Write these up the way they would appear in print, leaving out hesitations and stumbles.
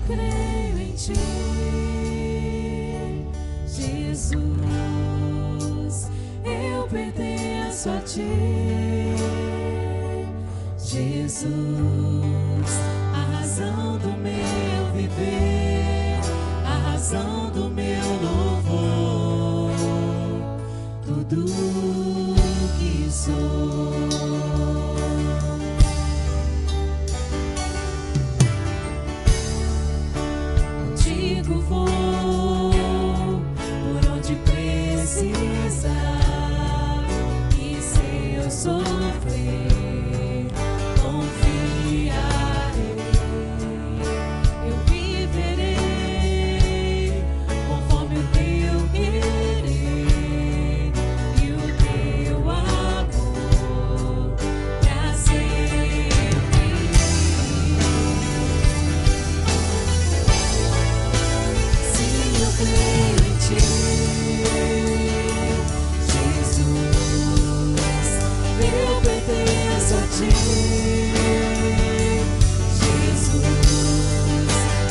creio em ti, Jesus, eu pertenço a ti, Jesus, a razão do meu viver, a razão do meu louvor, tudo que sou. Contigo vou por onde precisar, e se eu sofrer, confiarei, eu viverei conforme o teu querer e o teu amor pra sempre. Sim, eu creio em ti, Jesus, eu pertenço a ti, Jesus,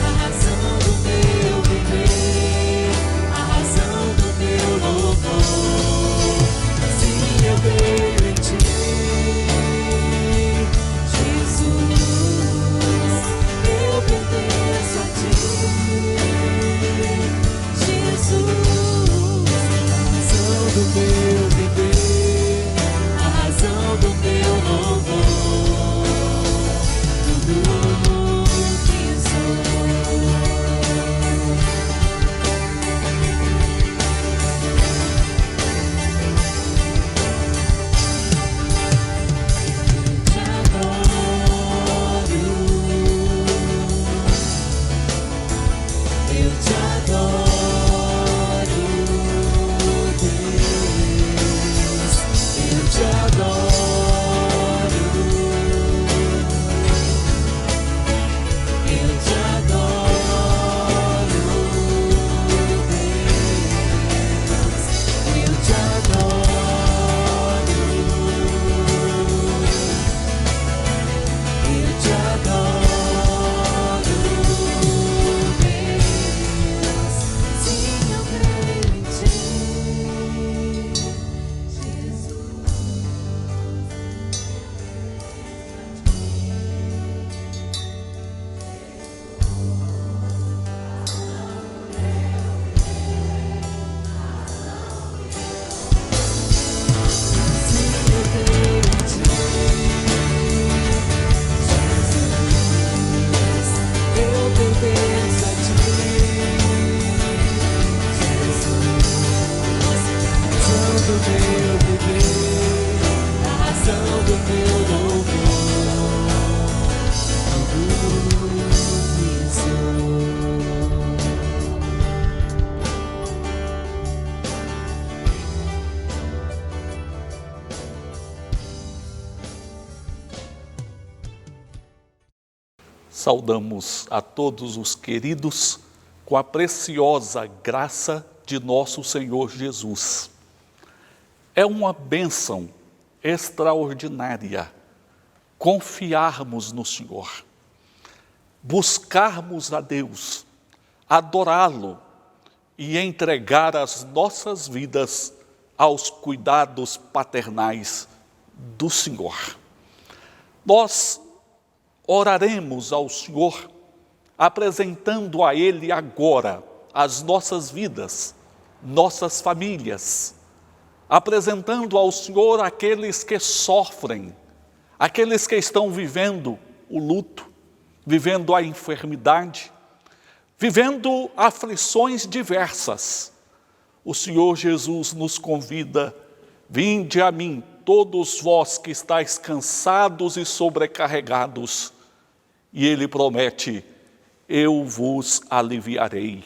a razão do meu viver, a razão do meu louvor. Sim, eu creio em ti, Jesus, eu pertenço a ti, Jesus, a razão do meu viver, a razão do meu louvor, tudo que sou. Eu te adoro, Deus, eu te adoro, eu te adoro, Deus, eu te adoro, eu te adoro, Deus. Sim, eu creio em ti, Jesus. Sim, eu creio em ti, Jesus, eu pertenço a ti, Jesus, a razão do meu viver, a razão do meu louvor, tudo que sou. Saudamos a todos os queridos com a preciosa graça de nosso Senhor Jesus. É uma bênção extraordinária confiarmos no Senhor, buscarmos a Deus, adorá-lo e entregar as nossas vidas aos cuidados paternais do Senhor. Nós oraremos ao Senhor, apresentando a Ele agora as nossas vidas, nossas famílias, apresentando ao Senhor aqueles que sofrem, aqueles que estão vivendo o luto, vivendo a enfermidade, vivendo aflições diversas. O Senhor Jesus nos convida: vinde a mim, todos vós que estáis cansados e sobrecarregados, e Ele promete: eu vos aliviarei.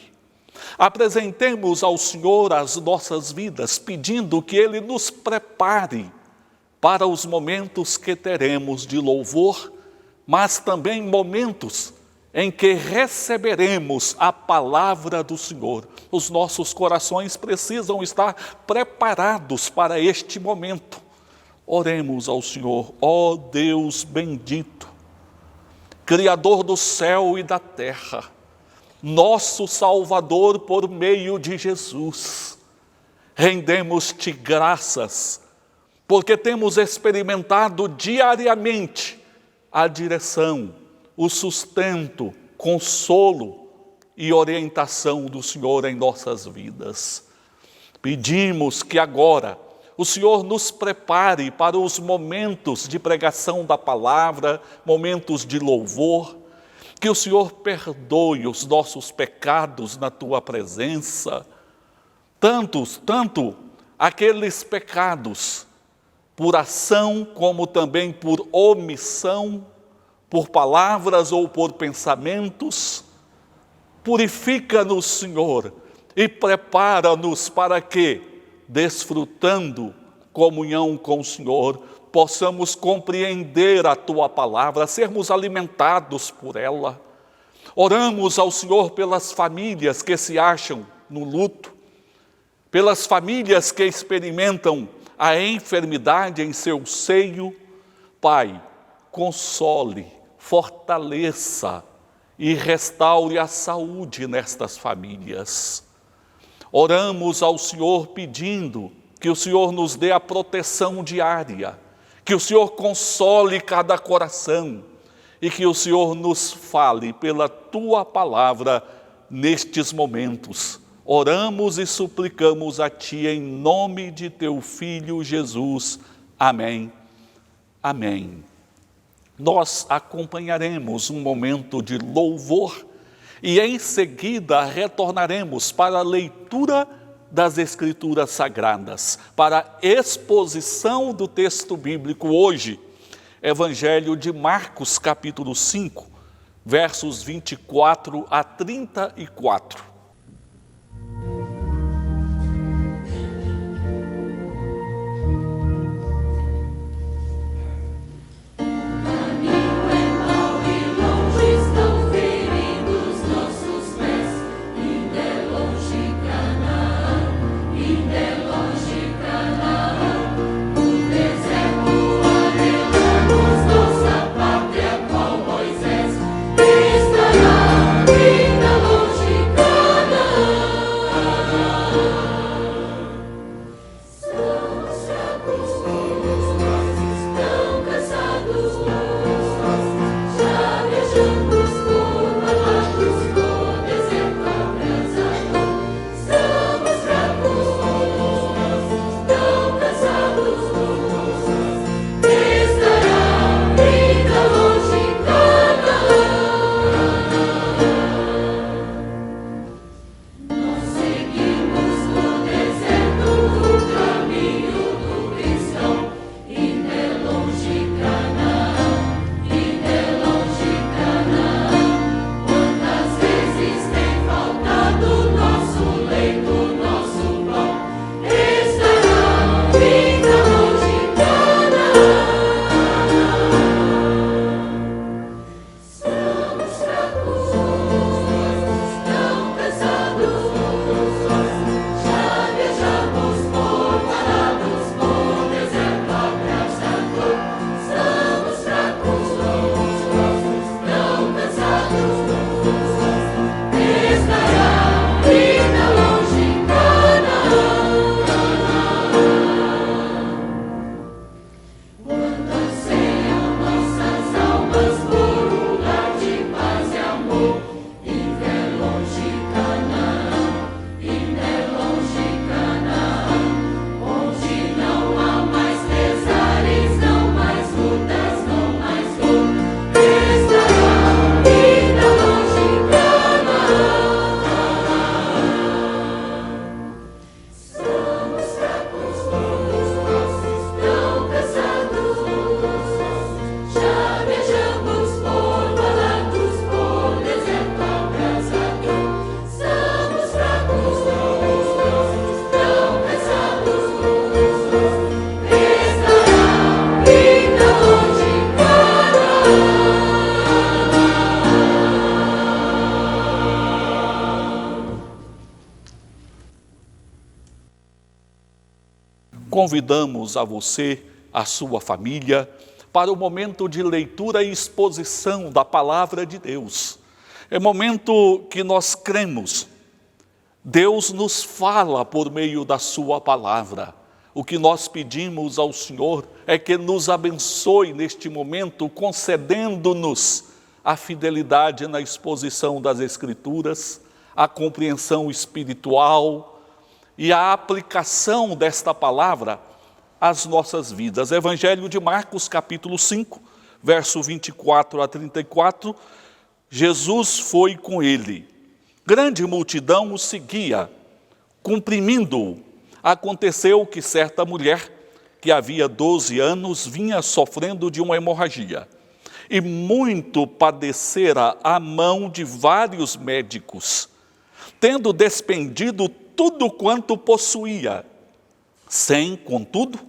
Apresentemos ao Senhor as nossas vidas, pedindo que Ele nos prepare para os momentos que teremos de louvor, mas também momentos em que receberemos a palavra do Senhor. Os nossos corações precisam estar preparados para este momento. Oremos ao Senhor. Ó Deus bendito, Criador do céu e da terra, nosso Salvador por meio de Jesus. Rendemos-te graças, porque temos experimentado diariamente a direção, o sustento, consolo e orientação do Senhor em nossas vidas. Pedimos que agora o Senhor nos prepare para os momentos de pregação da palavra, momentos de louvor, que o Senhor perdoe os nossos pecados na tua presença, tanto aqueles pecados por ação como também por omissão, por palavras ou por pensamentos. Purifica-nos, Senhor, e prepara-nos para que, desfrutando comunhão com o Senhor, possamos compreender a tua palavra, sermos alimentados por ela. Oramos ao Senhor pelas famílias que se acham no luto, pelas famílias que experimentam a enfermidade em seu seio. Pai, console, fortaleça e restaure a saúde nestas famílias. Oramos ao Senhor pedindo que o Senhor nos dê a proteção diária, que o Senhor console cada coração e que o Senhor nos fale pela tua palavra nestes momentos. Oramos e suplicamos a ti em nome de teu Filho Jesus. Amém. Amém. Nós acompanharemos um momento de louvor e em seguida retornaremos para a leitura das Escrituras Sagradas, para a exposição do texto bíblico hoje, Evangelho de Marcos, capítulo 5, versos 24 a 34. Convidamos a você, a sua família, para o momento de leitura e exposição da Palavra de Deus. É momento que nós cremos. Deus nos fala por meio da sua palavra. O que nós pedimos ao Senhor é que nos abençoe neste momento, concedendo-nos a fidelidade na exposição das Escrituras, a compreensão espiritual e a aplicação desta palavra às nossas vidas. Evangelho de Marcos, capítulo 5, verso 24 a 34, Jesus foi com ele. Grande multidão o seguia, comprimindo-o. Aconteceu que certa mulher, que havia 12 anos, vinha sofrendo de uma hemorragia, e muito padecera à mão de vários médicos, tendo despendido tudo quanto possuía, sem, contudo,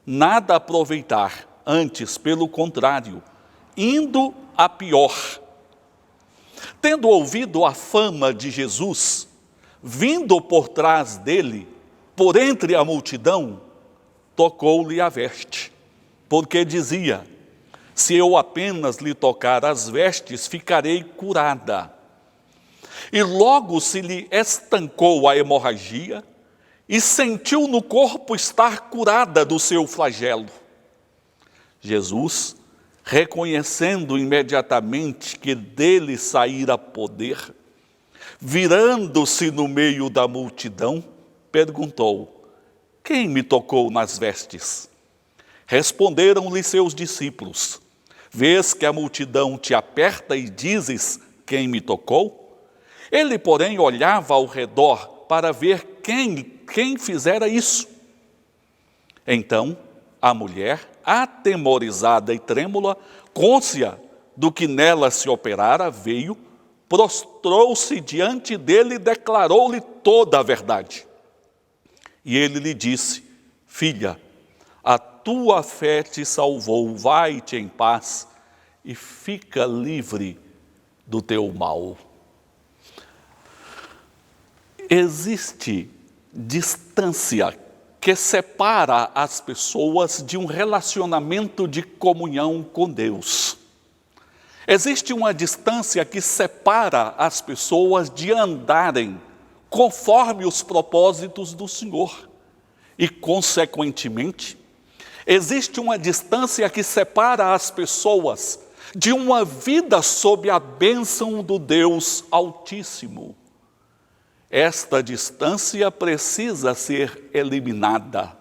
nada aproveitar, antes, pelo contrário, indo a pior. Tendo ouvido a fama de Jesus, vindo por trás dele, por entre a multidão, tocou-lhe a veste, porque dizia: se eu apenas lhe tocar as vestes, ficarei curada. E logo se lhe estancou a hemorragia, e sentiu no corpo estar curada do seu flagelo. Jesus, reconhecendo imediatamente que dele saíra poder, virando-se no meio da multidão, perguntou: quem me tocou nas vestes? Responderam-lhe seus discípulos: vês que a multidão te aperta e dizes: quem me tocou? Ele, porém, olhava ao redor para ver quem fizera isso. Então, a mulher, atemorizada e trêmula, côncia do que nela se operara, veio, prostrou-se diante dele e declarou-lhe toda a verdade. E ele lhe disse: filha, a tua fé te salvou, vai-te em paz e fica livre do teu mal. Existe distância que separa as pessoas de um relacionamento de comunhão com Deus. Existe uma distância que separa as pessoas de andarem conforme os propósitos do Senhor. E, consequentemente, existe uma distância que separa as pessoas de uma vida sob a bênção do Deus Altíssimo. Esta distância precisa ser eliminada.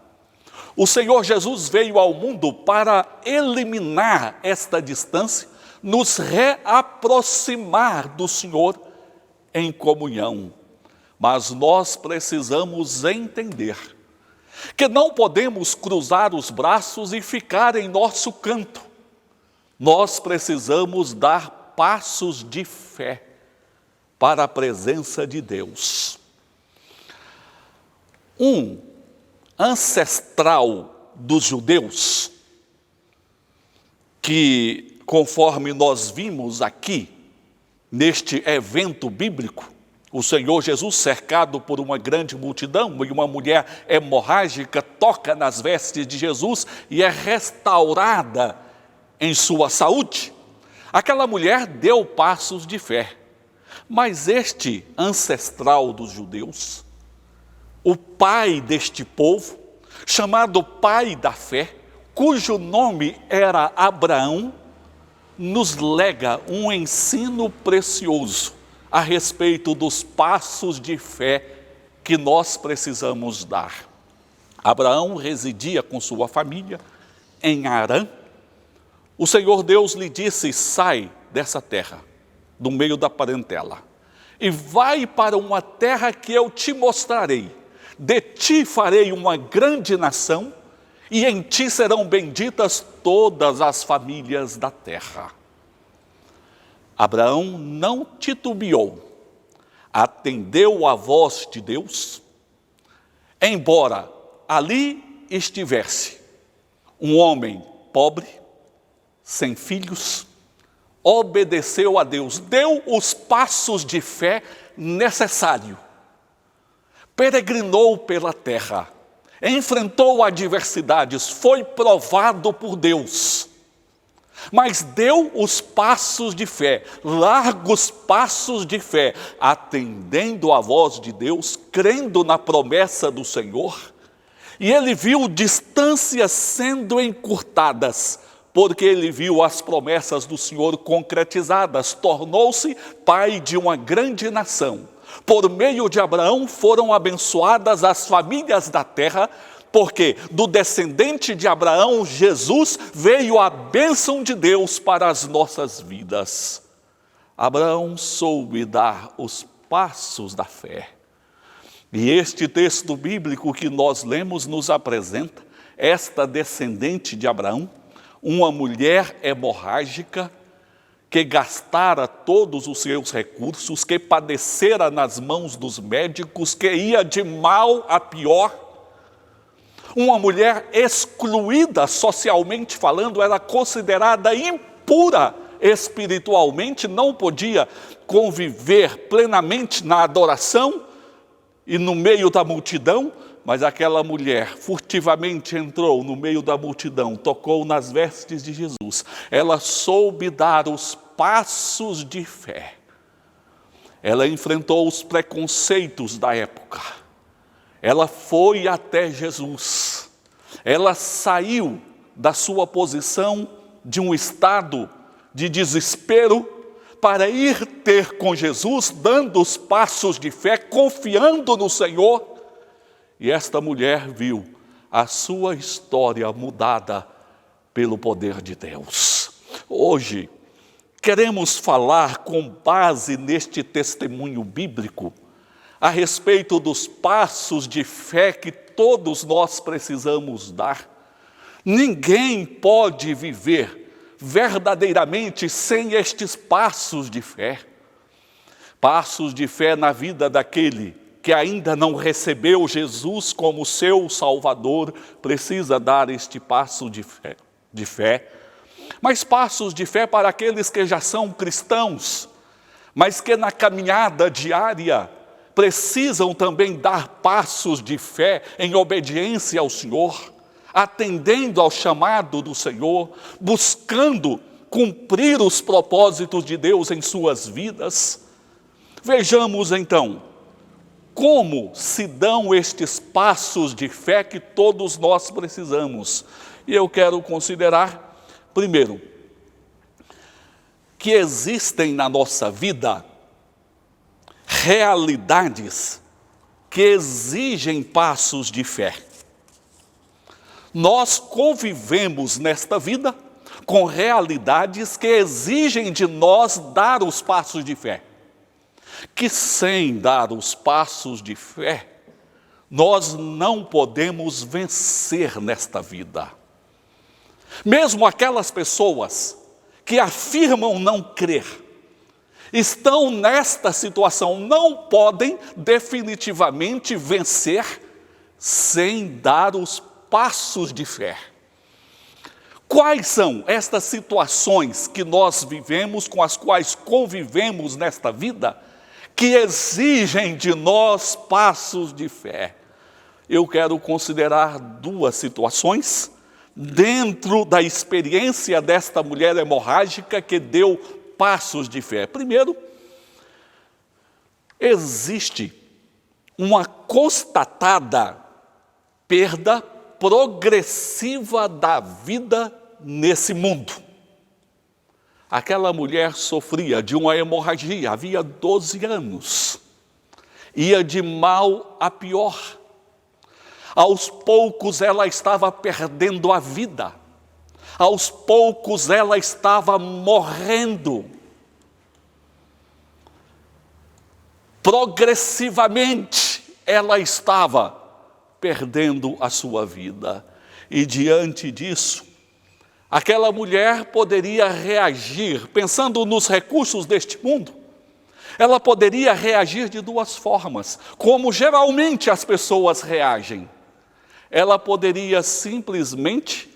O Senhor Jesus veio ao mundo para eliminar esta distância, nos reaproximar do Senhor em comunhão. Mas nós precisamos entender que não podemos cruzar os braços e ficar em nosso canto. Nós precisamos dar passos de fé para a presença de Deus. Um ancestral dos judeus, que, conforme nós vimos aqui, neste evento bíblico, o Senhor Jesus, cercado por uma grande multidão, e uma mulher hemorrágica toca nas vestes de Jesus e é restaurada em sua saúde. Aquela mulher deu passos de fé. Mas este ancestral dos judeus, o pai deste povo, chamado pai da fé, cujo nome era Abraão, nos lega um ensino precioso a respeito dos passos de fé que nós precisamos dar. Abraão residia com sua família em Harã. O Senhor Deus lhe disse: sai dessa terra, do meio da parentela, e vai para uma terra que eu te mostrarei. De ti farei uma grande nação, e em ti serão benditas todas as famílias da terra. Abraão não titubeou, atendeu à voz de Deus, embora ali estivesse um homem pobre, sem filhos, obedeceu a Deus, deu os passos de fé necessários, peregrinou pela terra, enfrentou adversidades, foi provado por Deus. mas deu os passos de fé, largos passos de fé, atendendo à voz de Deus, crendo na promessa do Senhor. E ele viu distâncias sendo encurtadas, porque ele viu as promessas do Senhor concretizadas, tornou-se pai de uma grande nação. Por meio de Abraão foram abençoadas as famílias da terra, porque do descendente de Abraão, Jesus, veio a bênção de Deus para as nossas vidas. Abraão soube dar os passos da fé. E este texto bíblico que nós lemos nos apresenta esta descendente de Abraão, uma mulher hemorrágica que gastara todos os seus recursos, que padecera nas mãos dos médicos, que ia de mal a pior. Uma mulher excluída socialmente falando, era considerada impura espiritualmente, não podia conviver plenamente na adoração e no meio da multidão, mas aquela mulher furtivamente entrou no meio da multidão, tocou nas vestes de Jesus. Ela soube dar os passos de fé. Ela enfrentou os preconceitos da época. Ela foi até Jesus. Ela saiu da sua posição de um estado de desespero para ir ter com Jesus, dando os passos de fé, confiando no Senhor. E esta mulher viu a sua história mudada pelo poder de Deus. Hoje, queremos falar com base neste testemunho bíblico a respeito dos passos de fé que todos nós precisamos dar. Ninguém pode viver verdadeiramente sem estes passos de fé. Passos de fé na vida daquele que ainda não recebeu Jesus como seu Salvador, precisa dar este passo de fé. Mas passos de fé para aqueles que já são cristãos, mas que na caminhada diária precisam também dar passos de fé em obediência ao Senhor, atendendo ao chamado do Senhor, buscando cumprir os propósitos de Deus em suas vidas. Vejamos então como se dão estes passos de fé que todos nós precisamos. E eu quero considerar, primeiro, que existem na nossa vida realidades que exigem passos de fé. Nós convivemos nesta vida com realidades que exigem de nós dar os passos de fé. Que sem dar os passos de fé, nós não podemos vencer nesta vida. Mesmo aquelas pessoas que afirmam não crer, estão nesta situação, não podem definitivamente vencer sem dar os passos de fé. Quais são estas situações que nós vivemos, com as quais convivemos nesta vida, que exigem de nós passos de fé? Eu quero considerar duas situações dentro da experiência desta mulher hemorrágica que deu passos de fé. Primeiro, existe uma constatada perda progressiva da vida nesse mundo. Aquela mulher sofria de uma hemorragia, havia 12 anos, ia de mal a pior. Aos poucos ela estava perdendo a vida, aos poucos ela estava morrendo. Progressivamente ela estava perdendo a sua vida. E diante disso, aquela mulher poderia reagir, pensando nos recursos deste mundo, ela poderia reagir de duas formas, como geralmente as pessoas reagem. Ela poderia simplesmente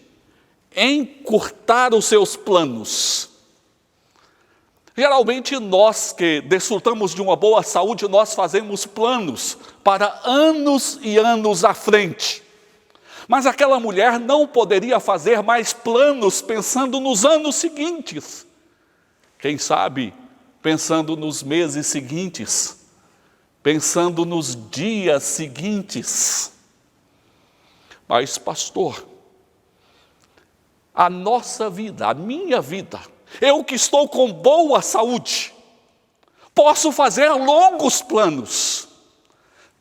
encurtar os seus planos. Geralmente nós que desfrutamos de uma boa saúde, nós fazemos planos para anos e anos à frente. Mas aquela mulher não poderia fazer mais planos pensando nos anos seguintes. Quem sabe, pensando nos meses seguintes, pensando nos dias seguintes. Mas, pastor, a nossa vida, a minha vida, eu que estou com boa saúde, posso fazer longos planos.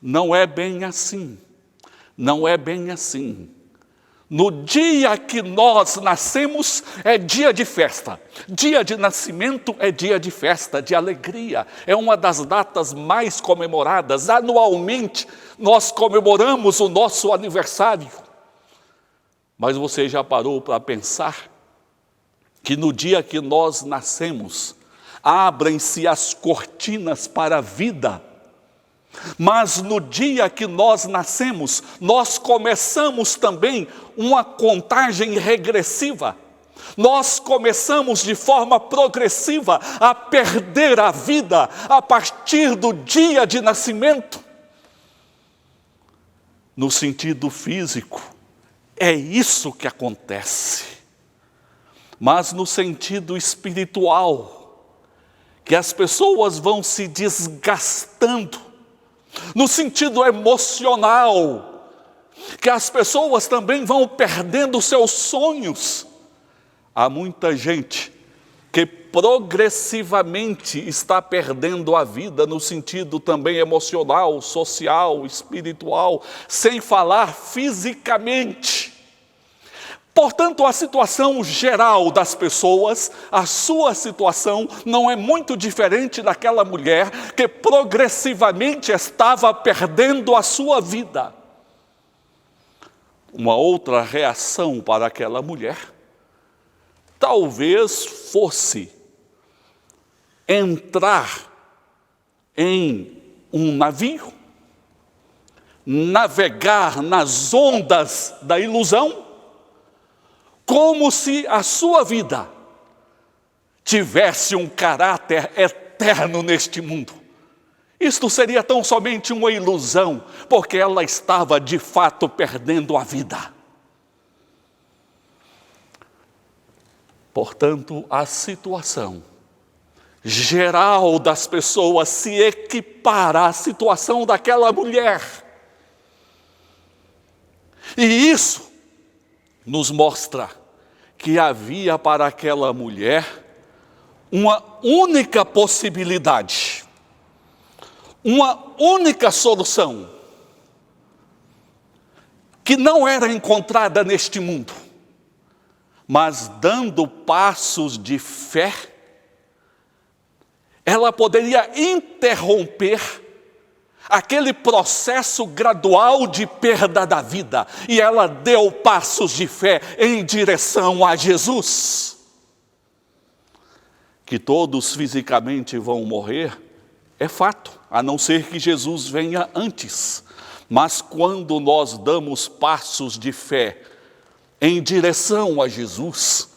Não é bem assim. Não é bem assim. No dia que nós nascemos é dia de festa. Dia de nascimento é dia de festa, de alegria. É uma das datas mais comemoradas. Anualmente nós comemoramos o nosso aniversário. Mas você já parou para pensar que no dia que nós nascemos, abrem-se as cortinas para a vida? Mas no dia que nós nascemos, nós começamos também uma contagem regressiva. Nós começamos de forma progressiva a perder a vida a partir do dia de nascimento. No sentido físico, é isso que acontece. Mas no sentido espiritual, que as pessoas vão se desgastando. No sentido emocional, que as pessoas também vão perdendo seus sonhos. Há muita gente que progressivamente está perdendo a vida no sentido também emocional, social, espiritual, sem falar fisicamente. Portanto, a situação geral das pessoas, a sua situação não é muito diferente daquela mulher que progressivamente estava perdendo a sua vida. Uma outra reação para aquela mulher, talvez fosse entrar em um navio, navegar nas ondas da ilusão, como se a sua vida tivesse um caráter eterno neste mundo. Isto seria tão somente uma ilusão, porque ela estava de fato perdendo a vida. Portanto, a situação geral das pessoas se equipara à situação daquela mulher. E isso nos mostra que havia para aquela mulher uma única possibilidade, uma única solução, que não era encontrada neste mundo, mas dando passos de fé, ela poderia interromper aquele processo gradual de perda da vida, e ela deu passos de fé em direção a Jesus. Que todos fisicamente vão morrer, é fato, a não ser que Jesus venha antes. Mas quando nós damos passos de fé em direção a Jesus,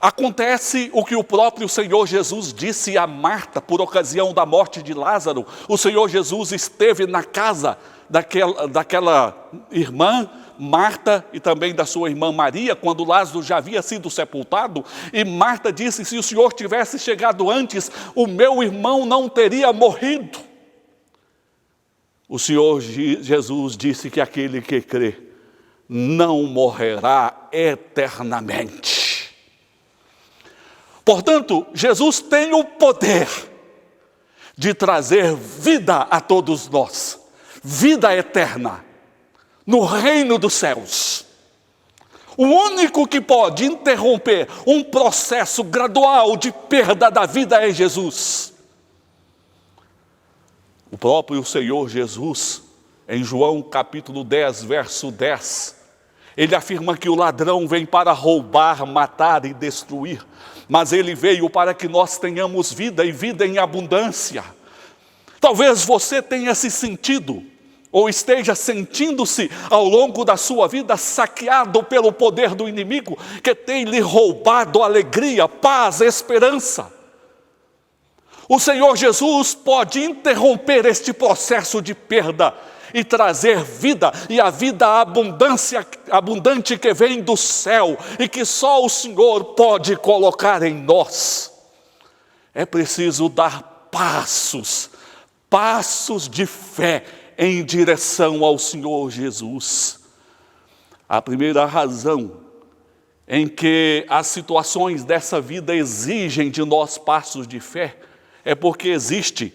acontece o que o próprio Senhor Jesus disse a Marta por ocasião da morte de Lázaro. O Senhor Jesus esteve na casa daquela irmã, Marta, e também da sua irmã Maria, quando Lázaro já havia sido sepultado. E Marta disse: se o Senhor tivesse chegado antes, o meu irmão não teria morrido. O Senhor Jesus disse que aquele que crê não morrerá eternamente. Portanto, Jesus tem o poder de trazer vida a todos nós, vida eterna, no reino dos céus. O único que pode interromper um processo gradual de perda da vida é Jesus. O próprio Senhor Jesus, em João capítulo 10, verso 10, ele afirma que o ladrão vem para roubar, matar e destruir, mas ele veio para que nós tenhamos vida e vida em abundância. Talvez você tenha se sentido, ou esteja sentindo-se ao longo da sua vida saqueado pelo poder do inimigo, que tem lhe roubado alegria, paz, esperança. O Senhor Jesus pode interromper este processo de perda e trazer vida, e a vida abundante que vem do céu e que só o Senhor pode colocar em nós. É preciso dar passos de fé em direção ao Senhor Jesus. A primeira razão em que as situações dessa vida exigem de nós passos de fé é porque existe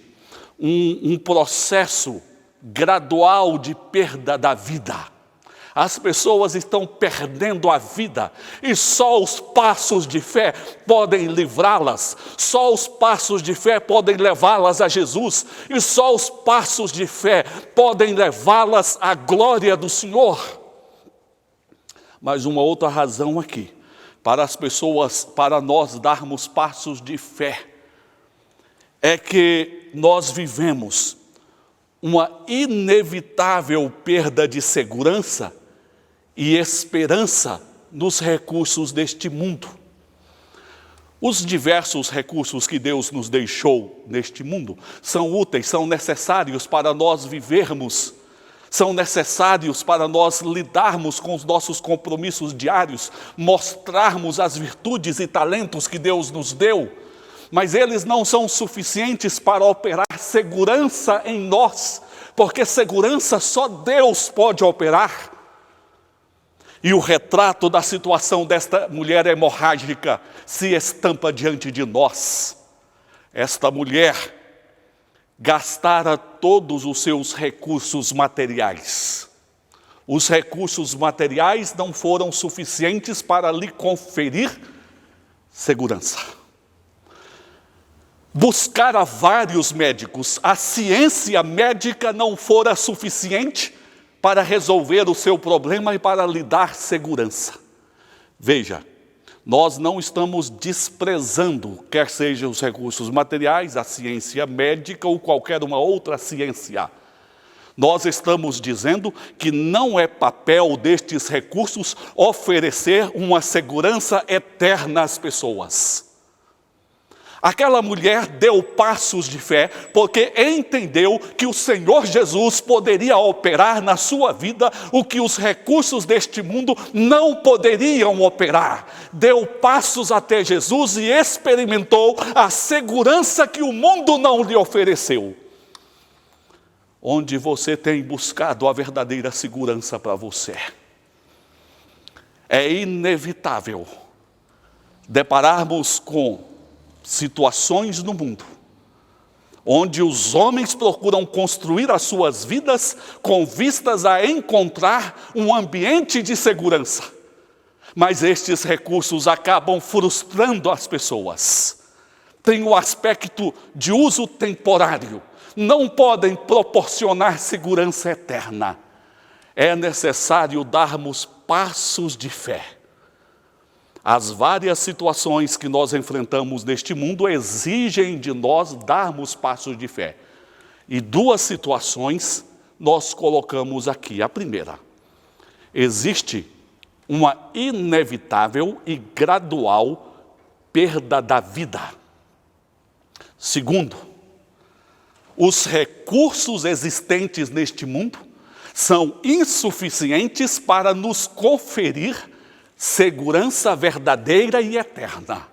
um processo gradual de perda da vida. As pessoas estão perdendo a vida e só os passos de fé podem livrá-las, só os passos de fé podem levá-las a Jesus e só os passos de fé podem levá-las à glória do Senhor. Mas uma outra razão aqui, para nós darmos passos de fé, é que nós vivemos uma inevitável perda de segurança e esperança nos recursos deste mundo. Os diversos recursos que Deus nos deixou neste mundo são úteis, são necessários para nós vivermos, são necessários para nós lidarmos com os nossos compromissos diários, mostrarmos as virtudes e talentos que Deus nos deu, mas eles não são suficientes para operar segurança em nós, porque segurança só Deus pode operar. E o retrato da situação desta mulher hemorrágica se estampa diante de nós. Esta mulher gastara todos os seus recursos materiais. Os recursos materiais não foram suficientes para lhe conferir segurança. Buscara vários médicos, a ciência médica não fora suficiente para resolver o seu problema e para lhe dar segurança. Veja, nós não estamos desprezando, quer sejam os recursos materiais, a ciência médica ou qualquer uma outra ciência. Nós estamos dizendo que não é papel destes recursos oferecer uma segurança eterna às pessoas. Aquela mulher deu passos de fé porque entendeu que o Senhor Jesus poderia operar na sua vida o que os recursos deste mundo não poderiam operar. Deu passos até Jesus e experimentou a segurança que o mundo não lhe ofereceu. Onde você tem buscado a verdadeira segurança para você? É inevitável depararmos com situações no mundo, onde os homens procuram construir as suas vidas com vistas a encontrar um ambiente de segurança. Mas estes recursos acabam frustrando as pessoas. Tem o aspecto de uso temporário, não podem proporcionar segurança eterna. É necessário darmos passos de fé. As várias situações que nós enfrentamos neste mundo exigem de nós darmos passos de fé. E duas situações nós colocamos aqui. A primeira, existe uma inevitável e gradual perda da vida. Segundo, os recursos existentes neste mundo são insuficientes para nos conferir segurança verdadeira e eterna.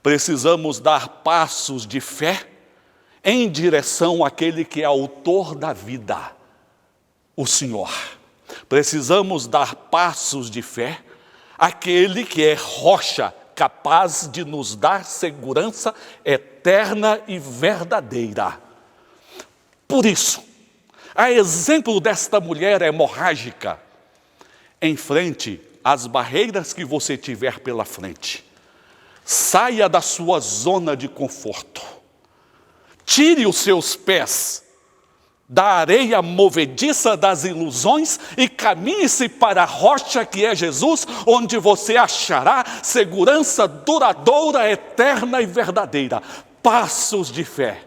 Precisamos dar passos de fé em direção àquele que é autor da vida, o Senhor. Precisamos dar passos de fé àquele que é rocha capaz de nos dar segurança eterna e verdadeira. Por isso, a exemplo desta mulher hemorrágica, enfrente as barreiras que você tiver pela frente. Saia da sua zona de conforto. Tire os seus pés da areia movediça das ilusões e caminhe-se para a rocha que é Jesus, onde você achará segurança duradoura, eterna e verdadeira. Passos de fé.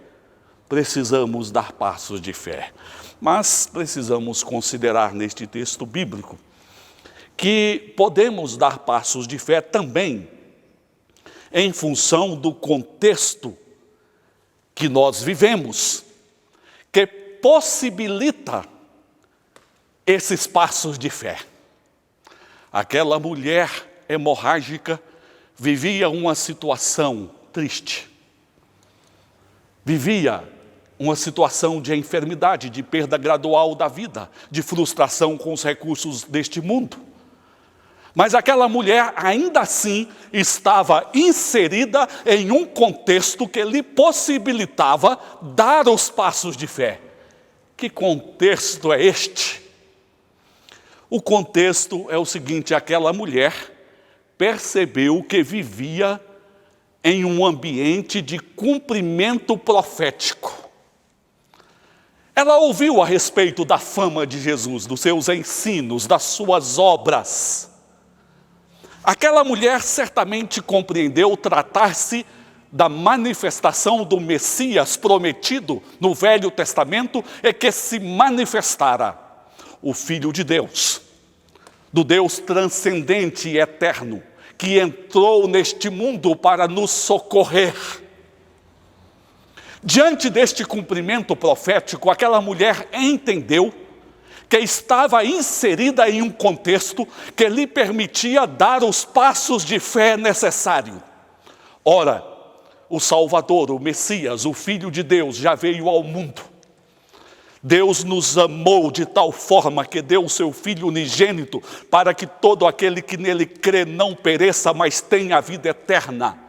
Precisamos dar passos de fé. Mas precisamos considerar neste texto bíblico que podemos dar passos de fé também em função do contexto que nós vivemos, que possibilita esses passos de fé. Aquela mulher hemorrágica vivia uma situação triste. Vivia uma situação de enfermidade, de perda gradual da vida, de frustração com os recursos deste mundo. Mas aquela mulher, ainda assim, estava inserida em um contexto que lhe possibilitava dar os passos de fé. Que contexto é este? O contexto é o seguinte: aquela mulher percebeu que vivia em um ambiente de cumprimento profético. Ela ouviu a respeito da fama de Jesus, dos seus ensinos, das suas obras. Aquela mulher certamente compreendeu tratar-se da manifestação do Messias prometido no Velho Testamento, e que se manifestara o Filho de Deus, do Deus transcendente e eterno, que entrou neste mundo para nos socorrer. Diante deste cumprimento profético, aquela mulher entendeu que estava inserida em um contexto que lhe permitia dar os passos de fé necessários. Ora, o Salvador, o Messias, o Filho de Deus, já veio ao mundo. Deus nos amou de tal forma que deu o seu Filho unigênito para que todo aquele que nele crê não pereça, mas tenha a vida eterna.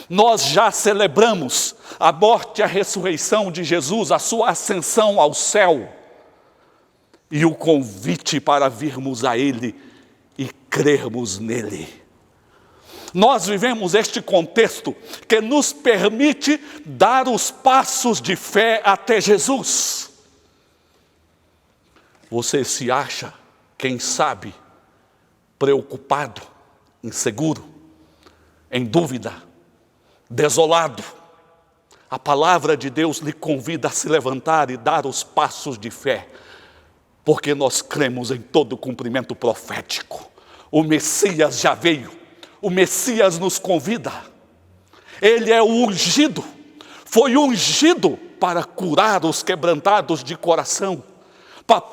Nós já celebramos a morte e a ressurreição de Jesus, a sua ascensão ao céu e o convite para virmos a Ele e crermos nele. Nós vivemos este contexto que nos permite dar os passos de fé até Jesus. Você se acha, quem sabe, preocupado, inseguro, em dúvida, desolado? A palavra de Deus lhe convida a se levantar e dar os passos de fé, porque nós cremos em todo o cumprimento profético. O Messias já veio, o Messias nos convida. Ele é o ungido, foi ungido para curar os quebrantados de coração,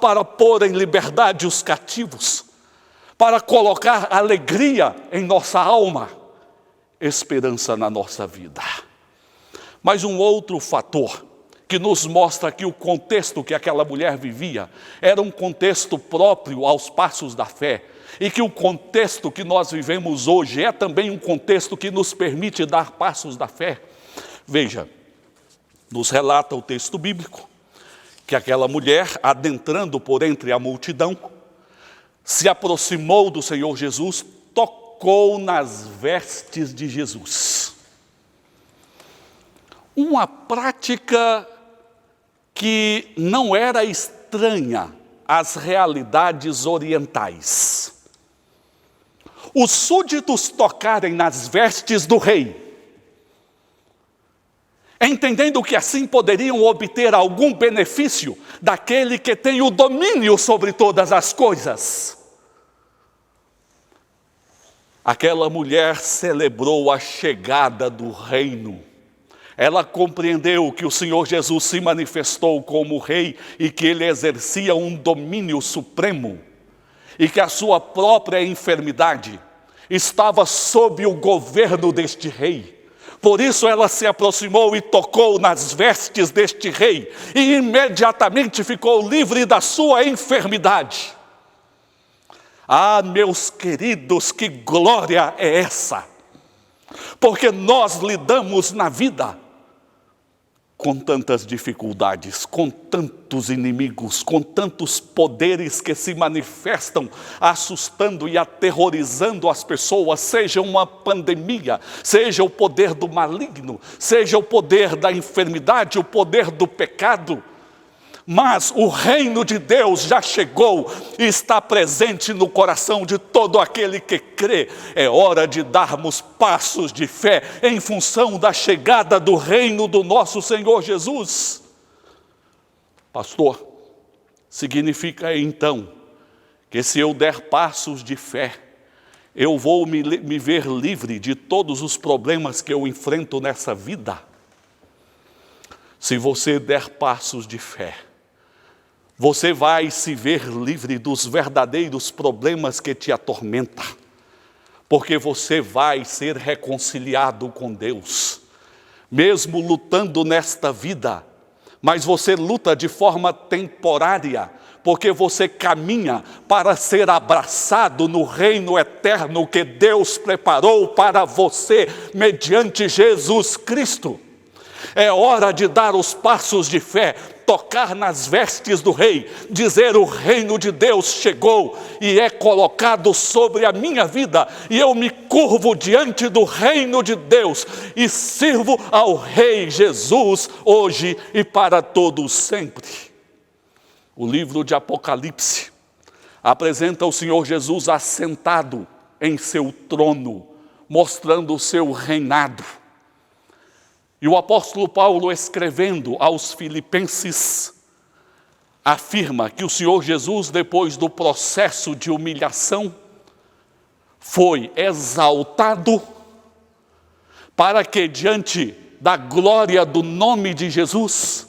para pôr em liberdade os cativos, para colocar alegria em nossa alma, esperança na nossa vida. Mas um outro fator que nos mostra que o contexto que aquela mulher vivia era um contexto próprio aos passos da fé, e que o contexto que nós vivemos hoje é também um contexto que nos permite dar passos da fé. Veja, nos relata o texto bíblico que aquela mulher, adentrando por entre a multidão, se aproximou do Senhor Jesus, tocou nas vestes de Jesus. Uma prática que não era estranha às realidades orientais. Os súditos tocarem nas vestes do rei, entendendo que assim poderiam obter algum benefício daquele que tem o domínio sobre todas as coisas. Aquela mulher celebrou a chegada do reino. Ela compreendeu que o Senhor Jesus se manifestou como rei e que ele exercia um domínio supremo e que a sua própria enfermidade estava sob o governo deste rei. Por isso ela se aproximou e tocou nas vestes deste rei e imediatamente ficou livre da sua enfermidade. Ah, meus queridos, que glória é essa! Porque nós lidamos na vida com tantas dificuldades, com tantos inimigos, com tantos poderes que se manifestam, assustando e aterrorizando as pessoas, seja uma pandemia, seja o poder do maligno, seja o poder da enfermidade, o poder do pecado. Mas o reino de Deus já chegou e está presente no coração de todo aquele que crê. É hora de darmos passos de fé em função da chegada do reino do nosso Senhor Jesus. Pastor, significa então que se eu der passos de fé, eu vou me ver livre de todos os problemas que eu enfrento nessa vida? Se você der passos de fé, você vai se ver livre dos verdadeiros problemas que te atormentam, porque você vai ser reconciliado com Deus, mesmo lutando nesta vida, mas você luta de forma temporária, porque você caminha para ser abraçado no reino eterno que Deus preparou para você, mediante Jesus Cristo. É hora de dar os passos de fé, tocar nas vestes do rei, dizer: o reino de Deus chegou e é colocado sobre a minha vida, e eu me curvo diante do reino de Deus e sirvo ao Rei Jesus hoje e para todos sempre. O livro de Apocalipse apresenta o Senhor Jesus assentado em seu trono, mostrando o seu reinado. E o apóstolo Paulo, escrevendo aos Filipenses, afirma que o Senhor Jesus, depois do processo de humilhação, foi exaltado para que, diante da glória do nome de Jesus,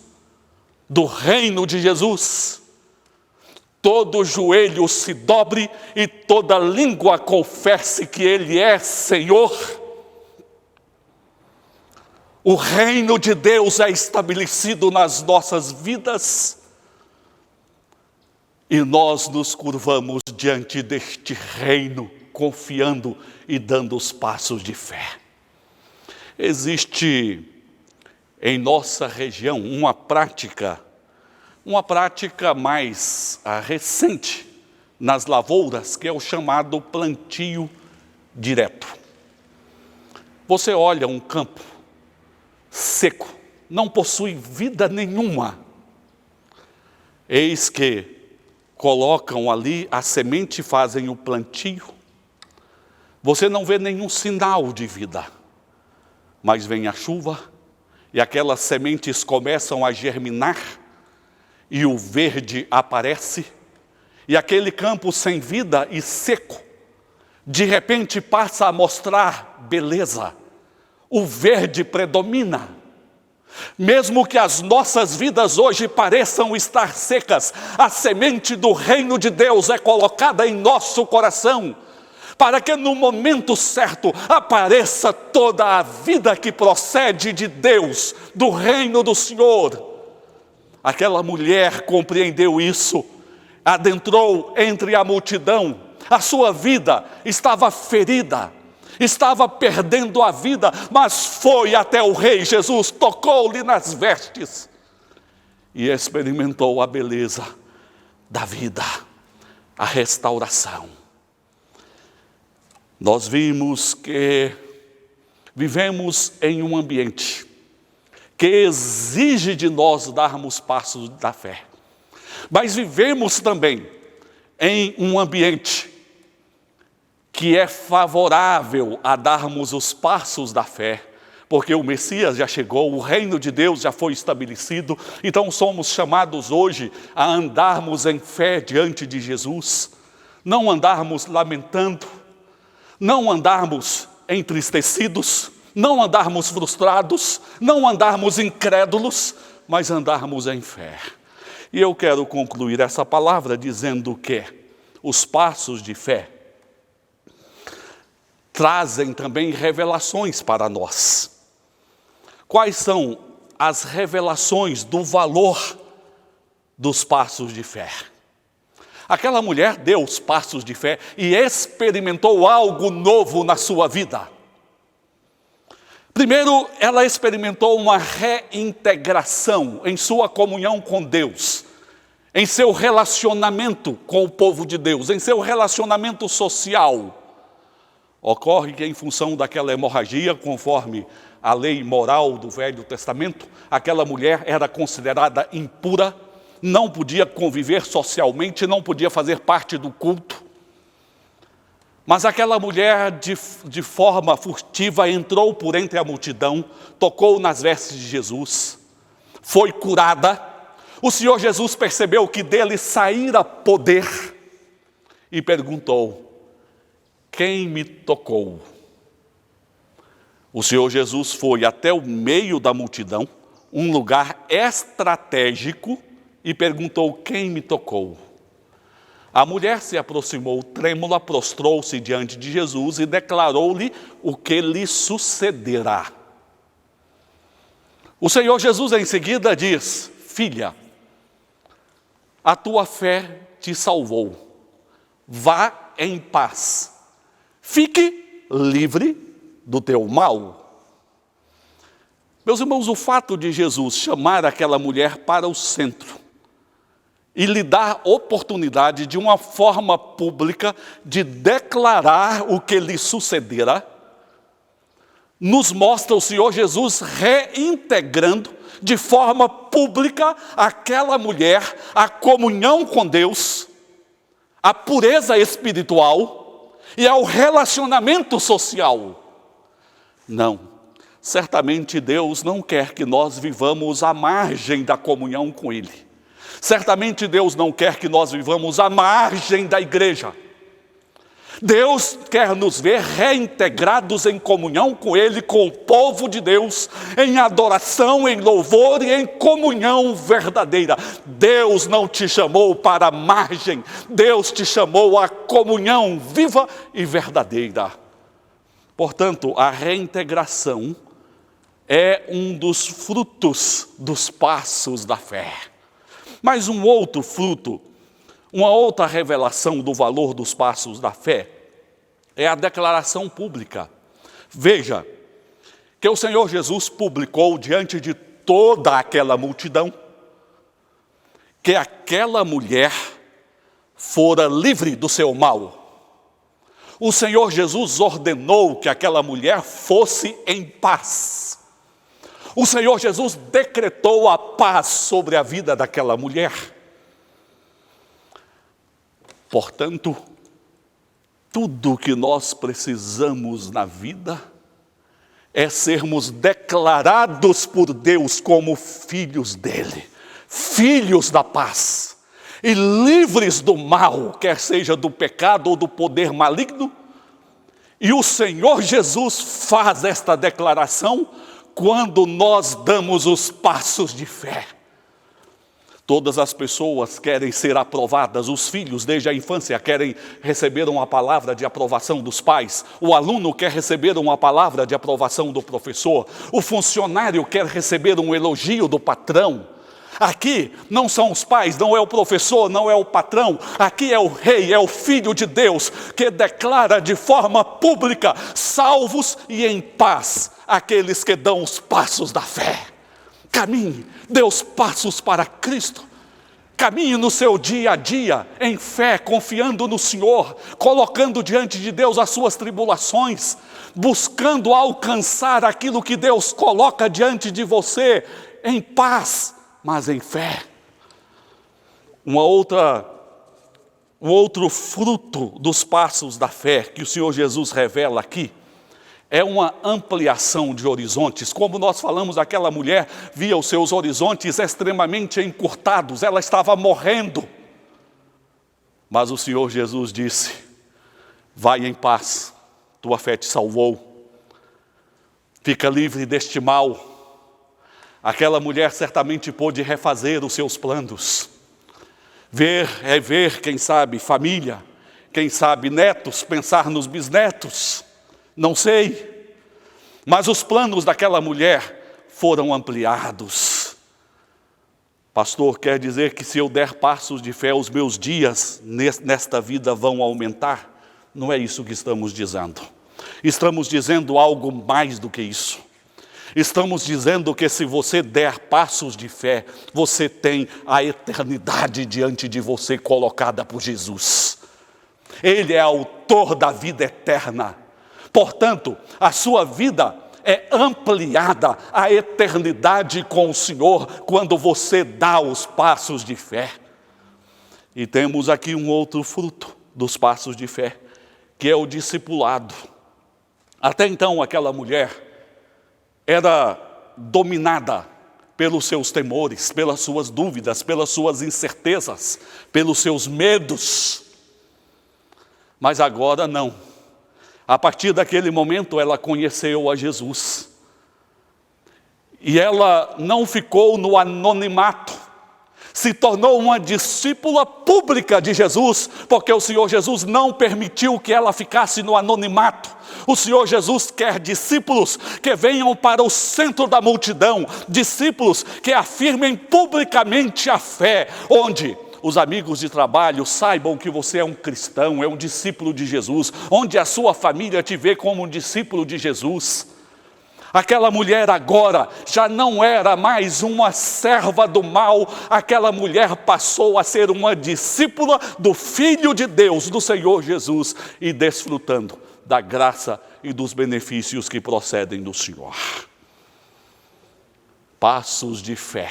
do reino de Jesus, todo joelho se dobre e toda língua confesse que Ele é Senhor. O reino de Deus é estabelecido nas nossas vidas e nós nos curvamos diante deste reino, confiando e dando os passos de fé. Existe em nossa região uma prática mais recente nas lavouras, que é o chamado plantio direto. Você olha um campo seco, não possui vida nenhuma. Eis que colocam ali a semente, fazem o plantio. Você não vê nenhum sinal de vida, mas vem a chuva e aquelas sementes começam a germinar e o verde aparece, e aquele campo sem vida e seco, de repente passa a mostrar beleza. O verde predomina. Mesmo que as nossas vidas hoje pareçam estar secas, a semente do reino de Deus é colocada em nosso coração, para que no momento certo apareça toda a vida que procede de Deus, do reino do Senhor. Aquela mulher compreendeu isso, adentrou entre a multidão, a sua vida estava ferida, estava perdendo a vida, mas foi até o Rei Jesus, tocou-lhe nas vestes e experimentou a beleza da vida, a restauração. Nós vimos que vivemos em um ambiente que exige de nós darmos passos da fé, mas vivemos também em um ambiente que é favorável a darmos os passos da fé, porque o Messias já chegou, o reino de Deus já foi estabelecido, então somos chamados hoje a andarmos em fé diante de Jesus, não andarmos lamentando, não andarmos entristecidos, não andarmos frustrados, não andarmos incrédulos, mas andarmos em fé. E eu quero concluir essa palavra dizendo que os passos de fé trazem também revelações para nós. Quais são as revelações do valor dos passos de fé? Aquela mulher deu os passos de fé e experimentou algo novo na sua vida. Primeiro, ela experimentou uma reintegração em sua comunhão com Deus, em seu relacionamento com o povo de Deus, em seu relacionamento social. Ocorre que, em função daquela hemorragia, conforme a lei moral do Velho Testamento, aquela mulher era considerada impura, não podia conviver socialmente, não podia fazer parte do culto. Mas aquela mulher, de forma furtiva, entrou por entre a multidão, tocou nas vestes de Jesus, foi curada. O Senhor Jesus percebeu que dele saíra poder e perguntou: quem me tocou? O Senhor Jesus foi até o meio da multidão, um lugar estratégico, e perguntou: quem me tocou? A mulher se aproximou trêmula, prostrou-se diante de Jesus e declarou-lhe o que lhe sucederá. O Senhor Jesus em seguida diz: filha, a tua fé te salvou. Vá em paz. Fique livre do teu mal. Meus irmãos, o fato de Jesus chamar aquela mulher para o centro e lhe dar oportunidade de uma forma pública de declarar o que lhe sucederá, nos mostra o Senhor Jesus reintegrando de forma pública aquela mulher à comunhão com Deus, à pureza espiritual e ao relacionamento social. Não, certamente Deus não quer que nós vivamos à margem da comunhão com Ele. Certamente Deus não quer que nós vivamos à margem da igreja. Deus quer nos ver reintegrados em comunhão com Ele, com o povo de Deus, em adoração, em louvor e em comunhão verdadeira. Deus não te chamou para a margem, Deus te chamou à comunhão viva e verdadeira. Portanto, a reintegração é um dos frutos dos passos da fé. Mas um outro fruto, uma outra revelação do valor dos passos da fé, é a declaração pública. Veja, que o Senhor Jesus publicou diante de toda aquela multidão, que aquela mulher fora livre do seu mal. O Senhor Jesus ordenou que aquela mulher fosse em paz. O Senhor Jesus decretou a paz sobre a vida daquela mulher. Portanto, tudo que nós precisamos na vida é sermos declarados por Deus como filhos dele, filhos da paz, e livres do mal, quer seja do pecado ou do poder maligno. E o Senhor Jesus faz esta declaração quando nós damos os passos de fé. Todas as pessoas querem ser aprovadas, os filhos desde a infância querem receber uma palavra de aprovação dos pais, o aluno quer receber uma palavra de aprovação do professor, o funcionário quer receber um elogio do patrão. Aqui não são os pais, não é o professor, não é o patrão, aqui é o rei, é o Filho de Deus, que declara de forma pública: salvos e em paz aqueles que dão os passos da fé. Caminhe, dê os passos para Cristo. Caminhe no seu dia a dia em fé, confiando no Senhor, colocando diante de Deus as suas tribulações, buscando alcançar aquilo que Deus coloca diante de você em paz, mas em fé. Um outro fruto dos passos da fé que o Senhor Jesus revela aqui é uma ampliação de horizontes. Como nós falamos, aquela mulher via os seus horizontes extremamente encurtados, ela estava morrendo. Mas o Senhor Jesus disse: vai em paz, tua fé te salvou, fica livre deste mal. Aquela mulher certamente pôde refazer os seus planos, rever, quem sabe, família, quem sabe netos, pensar nos bisnetos, não sei. Mas os planos daquela mulher foram ampliados. Pastor, quer dizer que se eu der passos de fé, os meus dias nesta vida vão aumentar? Não é isso que estamos dizendo. Estamos dizendo algo mais do que isso. Estamos dizendo que se você der passos de fé, você tem a eternidade diante de você colocada por Jesus. Ele é autor da vida eterna. Portanto, a sua vida é ampliada à eternidade com o Senhor quando você dá os passos de fé. E temos aqui um outro fruto dos passos de fé, que é o discipulado. Até então, aquela mulher era dominada pelos seus temores, pelas suas dúvidas, pelas suas incertezas, pelos seus medos. Mas agora não. A partir daquele momento ela conheceu a Jesus. E ela não ficou no anonimato. se tornou uma discípula pública de Jesus, porque o Senhor Jesus não permitiu que ela ficasse no anonimato. O Senhor Jesus quer discípulos que venham para o centro da multidão, discípulos que afirmem publicamente a fé, onde os amigos de trabalho saibam que você é um cristão, é um discípulo de Jesus, onde a sua família te vê como um discípulo de Jesus. Aquela mulher agora já não era mais uma serva do mal, aquela mulher passou a ser uma discípula do Filho de Deus, do Senhor Jesus, e desfrutando da graça e dos benefícios que procedem do Senhor. Passos de fé.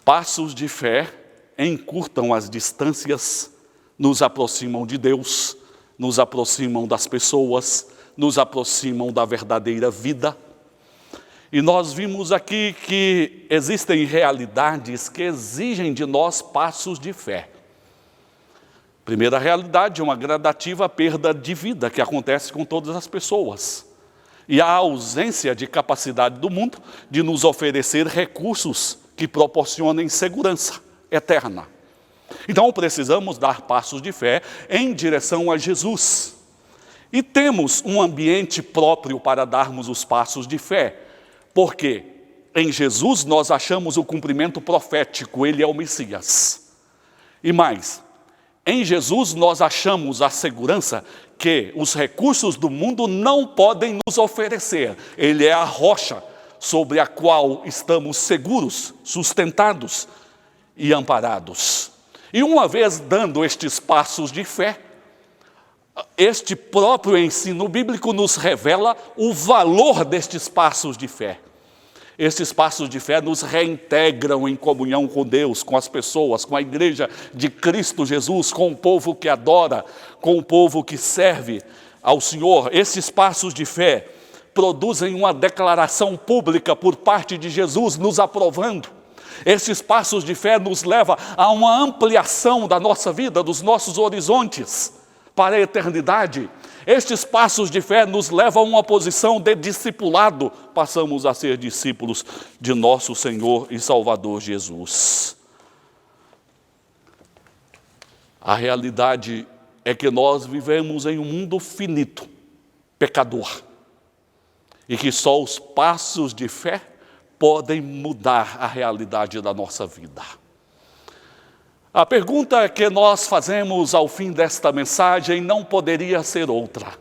Passos de fé encurtam as distâncias, nos aproximam de Deus, nos aproximam das pessoas, nos aproximam da verdadeira vida. E nós vimos aqui que existem realidades que exigem de nós passos de fé. Primeira realidade, uma gradativa perda de vida que acontece com todas as pessoas. E a ausência de capacidade do mundo de nos oferecer recursos que proporcionem segurança eterna. Então precisamos dar passos de fé em direção a Jesus. E temos um ambiente próprio para darmos os passos de fé, porque em Jesus nós achamos o cumprimento profético, Ele é o Messias. E mais, em Jesus nós achamos a segurança que os recursos do mundo não podem nos oferecer. Ele é a rocha sobre a qual estamos seguros, sustentados e amparados. E uma vez dando estes passos de fé, este próprio ensino bíblico nos revela o valor destes passos de fé. Estes passos de fé nos reintegram em comunhão com Deus, com as pessoas, com a igreja de Cristo Jesus, com o povo que adora, com o povo que serve ao Senhor. Estes passos de fé produzem uma declaração pública por parte de Jesus, nos aprovando. Estes passos de fé nos levam a uma ampliação da nossa vida, dos nossos horizontes para a eternidade. Estes passos de fé nos levam a uma posição de discipulado. Passamos a ser discípulos de nosso Senhor e Salvador Jesus. A realidade é que nós vivemos em um mundo finito, pecador, e que só os passos de fé podem mudar a realidade da nossa vida. A pergunta que nós fazemos ao fim desta mensagem não poderia ser outra.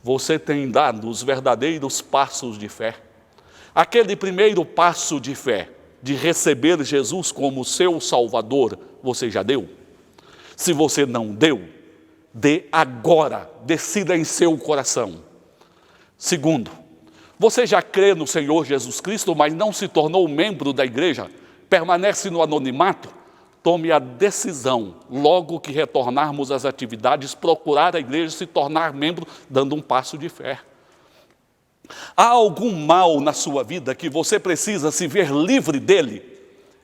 Você tem dado os verdadeiros passos de fé? Aquele primeiro passo de fé, de receber Jesus como seu Salvador, você já deu? Se você não deu, dê agora, decida em seu coração. Segundo, você já crê no Senhor Jesus Cristo, mas não se tornou membro da igreja, permanece no anonimato? Tome a decisão, logo que retornarmos às atividades, procurar a igreja, se tornar membro, dando um passo de fé. Há algum mal na sua vida que você precisa se ver livre dele?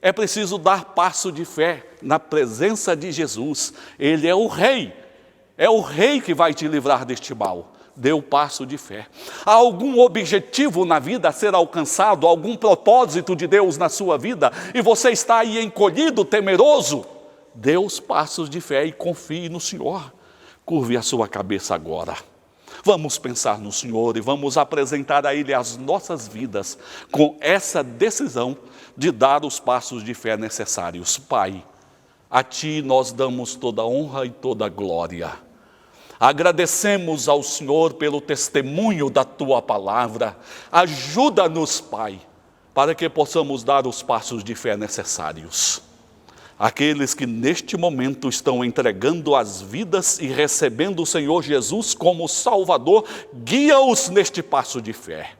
É preciso dar passo de fé na presença de Jesus. Ele é o Rei que vai te livrar deste mal. Dê o passo de fé. Há algum objetivo na vida a ser alcançado, algum propósito de Deus na sua vida, e você está aí encolhido, temeroso? Dê os passos de fé e confie no Senhor. Curve a sua cabeça agora. Vamos pensar no Senhor e vamos apresentar a Ele as nossas vidas com essa decisão de dar os passos de fé necessários. Pai, a Ti nós damos toda a honra e toda a glória. Agradecemos ao Senhor pelo testemunho da Tua palavra. Ajuda-nos, Pai, para que possamos dar os passos de fé necessários. Aqueles que neste momento estão entregando as vidas e recebendo o Senhor Jesus como Salvador, guia-os neste passo de fé.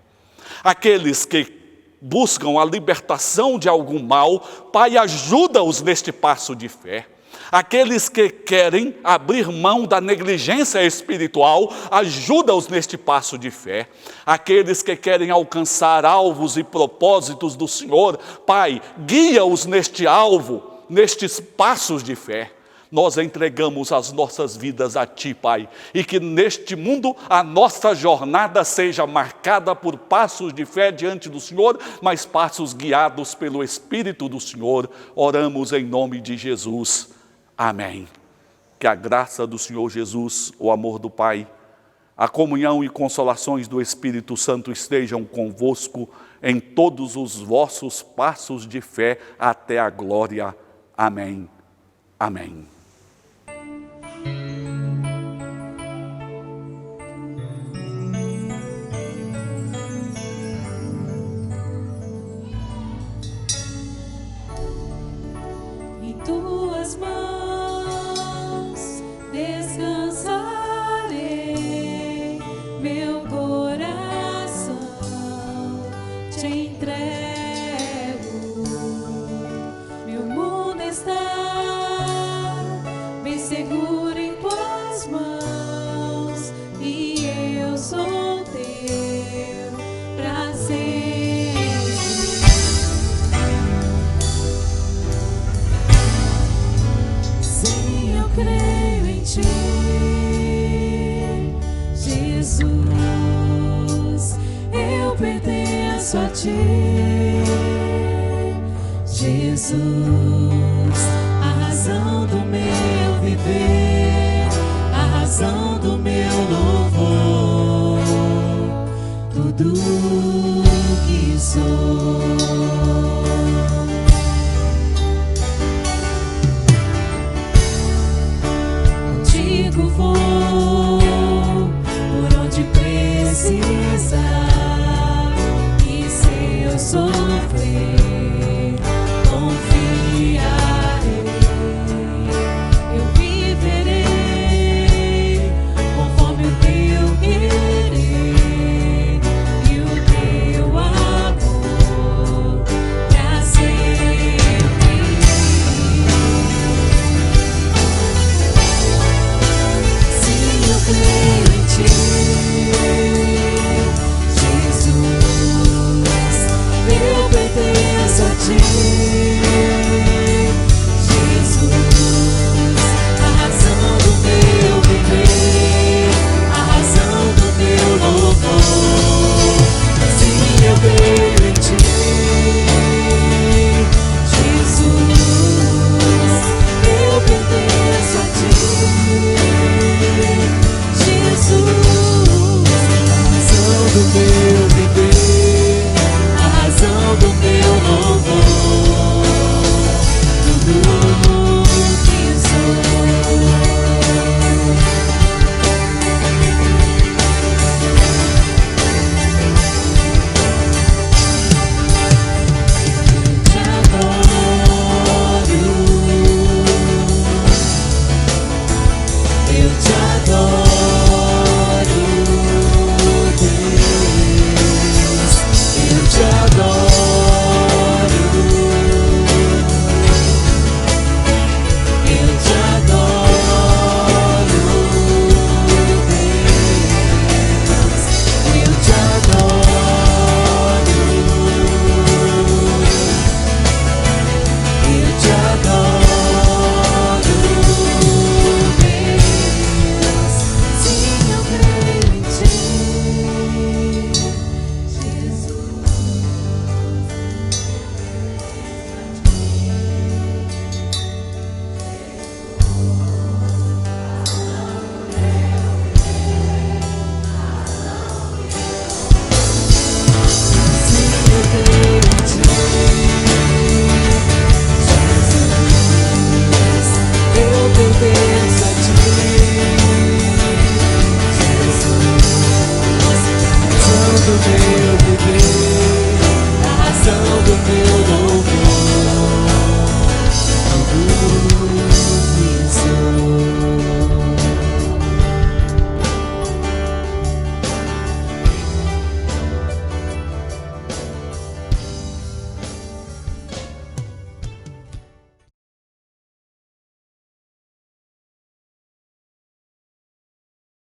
Aqueles que buscam a libertação de algum mal, Pai, ajuda-os neste passo de fé. Aqueles que querem abrir mão da negligência espiritual, ajuda-os neste passo de fé. Aqueles que querem alcançar alvos e propósitos do Senhor, Pai, guia-os neste alvo, nestes passos de fé. Nós entregamos as nossas vidas a Ti, Pai, e que neste mundo a nossa jornada seja marcada por passos de fé diante do Senhor, mas passos guiados pelo Espírito do Senhor. Oramos em nome de Jesus. Amém. Que a graça do Senhor Jesus, o amor do Pai, a comunhão e consolações do Espírito Santo estejam convosco em todos os vossos passos de fé até a glória. Amém. Amém. Em tuas mãos descansarei, meu coração te entrego. Meu mundo está bem seguro em tuas mãos e eu sou teu pra sempre. Sim, eu creio em Ti, Jesus, eu pertenço a Ti, Jesus, a razão do meu viver, a razão do meu louvor, tudo que sou.